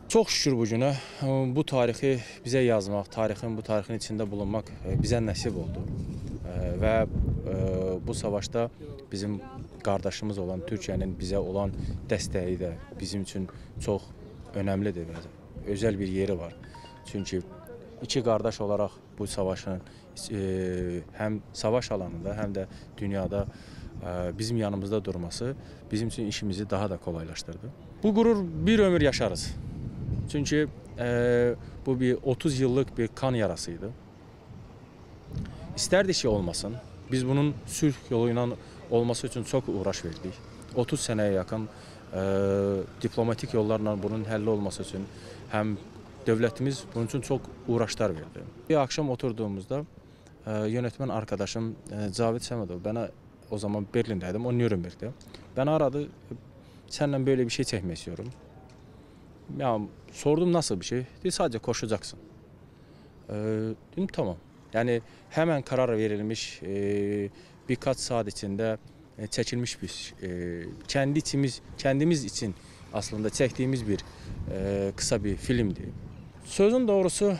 Çox şükür bu günə bu tarixi bizə yazmaq, bu tarixin içində bulunmaq bizə nəsib oldu. Və bu savaşda bizim qardaşımız olan Türkiyənin bizə olan dəstəyi də bizim üçün çox önəmlidir və özəl bir yeri var. Çünki iki qardaş olaraq bu savaşın həm savaş alanında, həm də dünyada bizim yanımızda durması bizim üçün işimizi daha da kolaylaşdırdı. Bu qürur bir ömür yaşarız. Çünki bu bir 30 yıllık bir kan yarasıydı. İstərdik ki olmasın. Biz bunun sülh yoluyla olması için çok uğraş verdik. 30 sənəyə yaxın diplomatik yollarla bunun həlli olması için hem devletimiz bunun için çok uğraşlar verdi. Bir akşam oturduğumuzda yönetmen arkadaşım Cavid Səmədov, bana o zaman Berlindeydim, o Nürnberg'de. Beni aradı, seninle böyle bir şey çekmek istiyorum. Ya sordum nasıl bir şey? Dedi, sadece koşacaksın. Dedim tamam. Yani hemen karar verilmiş, birkaç saat içinde çekilmiş bir kendimiz için aslında çektiğimiz bir kısa bir filmdi. Sözün doğrusu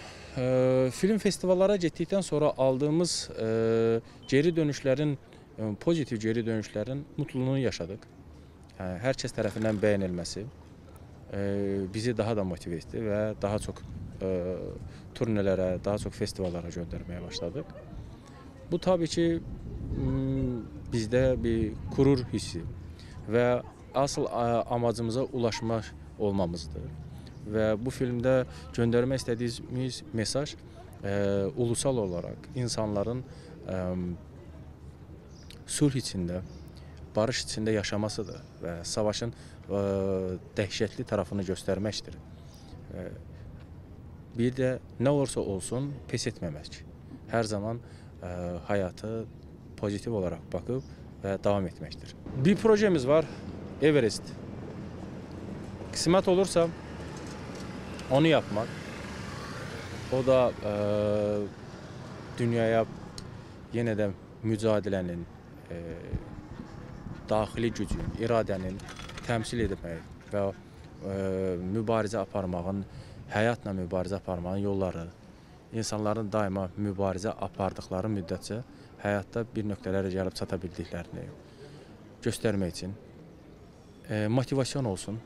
film festivallara gittikten sonra aldığımız geri dönüşlerin, pozitif geri dönüşlerin mutluluğunu yaşadık. Yani herkes tarafından beğenilmesi bizi daha da motive etti ve daha çok turnelere, daha çok festivallara göndermeye başladık. Bu tabii ki bizde bir gurur hissi ve asıl amacımıza ulaşma olmamızdır. Ve bu filmde göndermek istediğimiz mesaj ulusal olarak insanların sulh içinde, barış içinde yaşamasıdır ve savaşın dehşetli tarafını göstermektir. Bir de ne olursa olsun pes etmemek. Her zaman hayatı pozitif olarak bakıp ve devam etmektir. Bir projemiz var, Everest. Kısmet olursa onu yapmak. O da dünyaya yine de mücadelenin, daxili gücün, iradənin təmsil etmək və mübarizə aparmağın, həyatla mübarizə aparmağın yolları, insanların daima mübarizə apardıqları müddətcə həyatda bir nöqtələrə gəlib çata bildiklərini göstərmək üçün motivasyon olsun.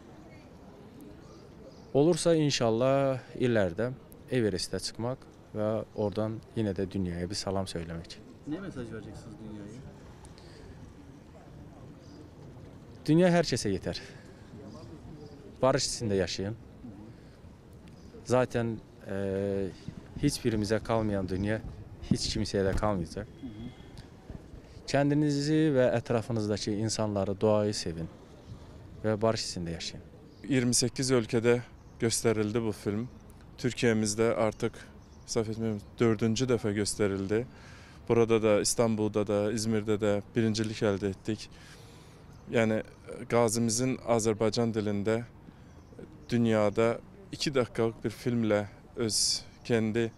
Olursa inşallah ileride Everest'e çıkmak ve oradan yine de dünyaya bir salam söylemek. Ne mesaj vereceksiniz dünyaya? Dünya herkese yeter. Barış içinde yaşayın. Zaten hiçbirimize kalmayan dünya hiç kimseye de kalmayacak. Kendinizi ve etrafınızdaki insanları, doğayı sevin ve barış içinde yaşayın. 28 ülkede gösterildi bu film. Türkiye'mizde artık saf etmiyorum 4. defa gösterildi. Burada da, İstanbul'da da, İzmir'de de birincilik elde ettik. Yani gazimizin Azerbaycan dilinde dünyada 2 dakikalık bir filmle öz kendi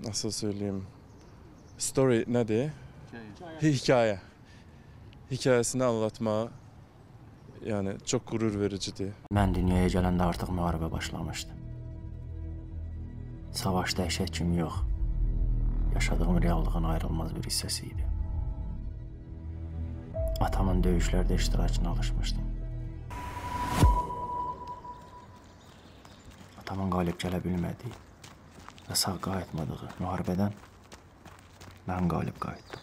nasıl söyleyeyim story nedir? Hikayesini anlatmaya yani çok gurur vericidir. Mən dünyaya gələndə artıq müharibə başlamışdı. Savaş dəhşət kimi yox, yaşadığım reallığın ayrılmaz bir hissəsi idi. Atamın döyüşlərdə iştirakına alışmışdım. Atamın qalib gələ bilmədiyi və sağ qayıtmadığı müharibədən mən qalib qayıtdım.